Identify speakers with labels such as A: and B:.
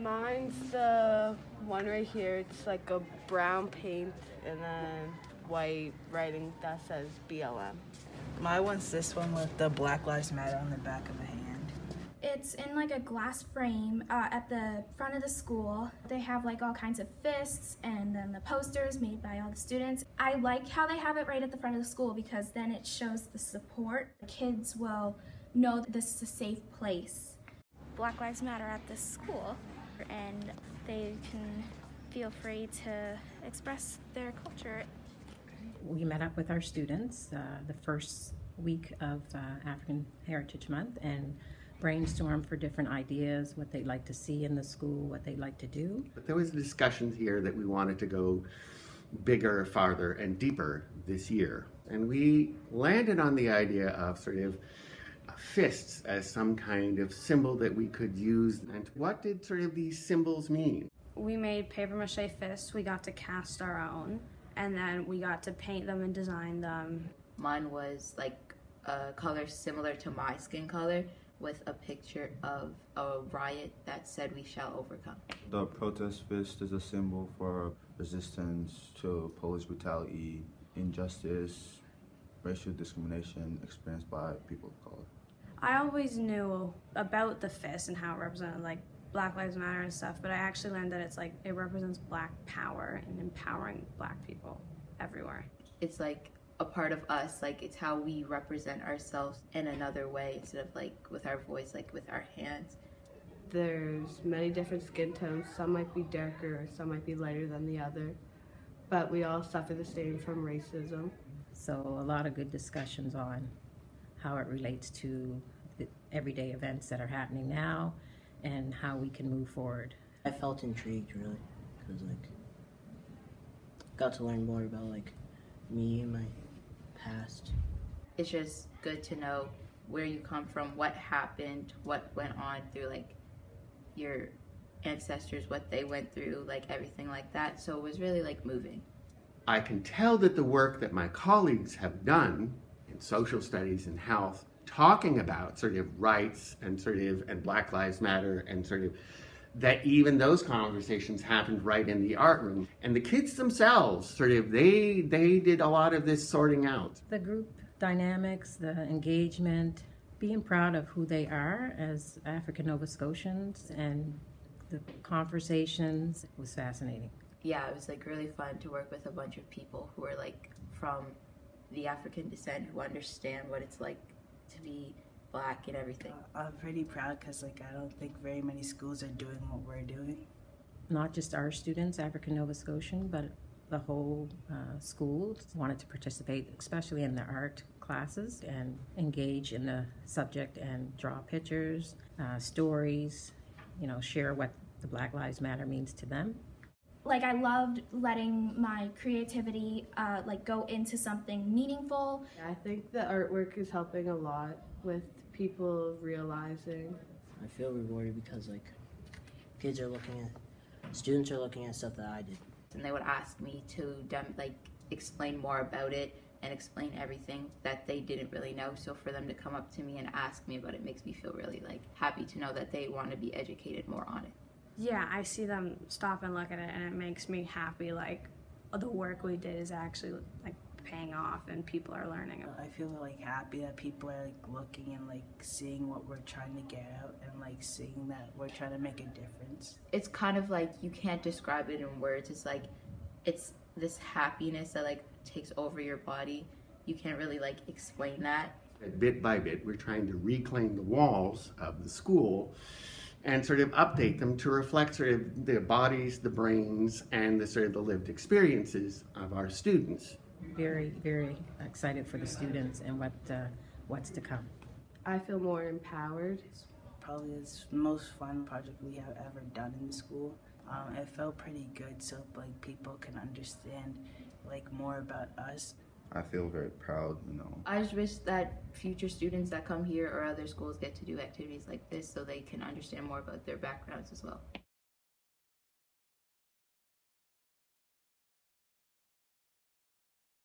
A: Mine's the one right here. It's like a brown paint and then white writing that says BLM.
B: My one's this one with the Black Lives Matter on the back of the hand.
C: It's in like a glass frame at the front of the school. They have like all kinds of fists and then the posters made by all the students. I like how they have it right at the front of the school because then it shows the support. Kids will know that this is a safe place.
D: Black Lives Matter at this school, and they can feel free to express their culture.
E: We met up with our students the first week of African Heritage Month and brainstorm for different ideas, what they'd like to see in the school, what they'd like to do.
F: But there was a discussion here that we wanted to go bigger, farther, and deeper this year. And we landed on the idea of sort of fists as some kind of symbol that we could use. And what did sort of these symbols mean?
G: We made paper mache fists. We got to cast our own, and then we got to paint them and design them.
H: Mine was like a color similar to my skin color, with a picture of a riot that said we shall overcome.
I: The protest fist is a symbol for resistance to police brutality, injustice, racial discrimination experienced by people of color.
G: I always knew about the fist and how it represented like Black Lives Matter and stuff, but I actually learned that it's like it represents Black power and empowering Black people everywhere.
H: It's like a part of us, like it's how we represent ourselves in another way instead of like with our voice, like with our hands.
A: There's many different skin tones. Some might be darker, some might be lighter than the other, but we all suffer the same from racism.
E: So a lot of good discussions on how it relates to the everyday events that are happening now and how we can move forward.
J: I felt intrigued really, because like got to learn more about like me and my past.
H: It's just good to know where you come from, what happened, what went on through like your ancestors, what they went through, like everything like that. So it was really like moving.
F: I can tell that the work that my colleagues have done in social studies and health, talking about sort of rights and and Black Lives Matter and that even those conversations happened right in the art room. And the kids themselves, they did a lot of this sorting out.
E: The group dynamics, the engagement, being proud of who they are as African Nova Scotians, and the conversations was fascinating.
H: Yeah, it was like really fun to work with a bunch of people who are like from the African descent, who understand what it's like to be Black and everything.
B: I'm pretty proud because like I don't think very many schools are doing what we're doing.
E: Not just our students, African Nova Scotian, but the whole school wanted to participate, especially in the art classes, and engage in the subject and draw pictures, stories, share what the Black Lives Matter means to them.
C: Like I loved letting my creativity like go into something meaningful.
A: I think the artwork is helping a lot with people realizing.
J: I feel rewarded because like students are looking at stuff that I did.
H: And they would ask me to explain more about it and explain everything that they didn't really know. So for them to come up to me and ask me about it makes me feel really like happy to know that they want to be educated more on it.
G: Yeah, I see them stop and look at it and it makes me happy, like the work we did is actually like paying off and people are learning.
B: I feel like happy that people are like looking and like seeing what we're trying to get out and like seeing that we're trying to make a difference.
H: It's kind of like you can't describe it in words. It's like it's this happiness that like takes over your body. You can't really like explain that.
F: Bit by bit, we're trying to reclaim the walls of the school and update them to reflect the bodies, the brains, and the lived experiences of our students.
E: Very, very excited for the students and what's to come.
A: I feel more empowered.
B: It's probably the most fun project we have ever done in the school. It felt pretty good, so like people can understand like more about us.
I: I feel very proud,
H: I just wish that future students that come here or other schools get to do activities like this so they can understand more about their backgrounds as well.